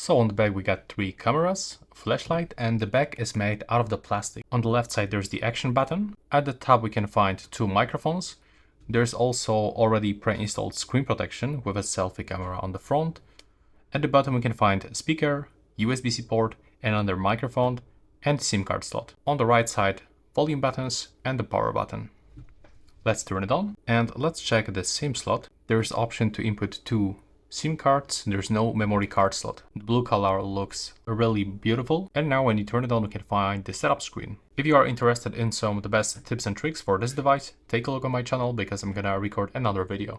So on the back we got 3 cameras, flashlight, and the back is made out of the plastic. On the left side there's the action button. At the top we can find 2 microphones. There's also already pre-installed screen protection with a selfie camera on the front. At the bottom we can find speaker, USB-C port, another microphone, and SIM card slot. On the right side, volume buttons and the power button. Let's turn it on and let's check the SIM slot. There's option to input 2 SIM cards. There's no memory card slot. The blue color looks really beautiful. And now when you turn it on, we can find the setup screen. If you are interested in some of the best tips and tricks for this device, take a look on my channel because I'm gonna record another video.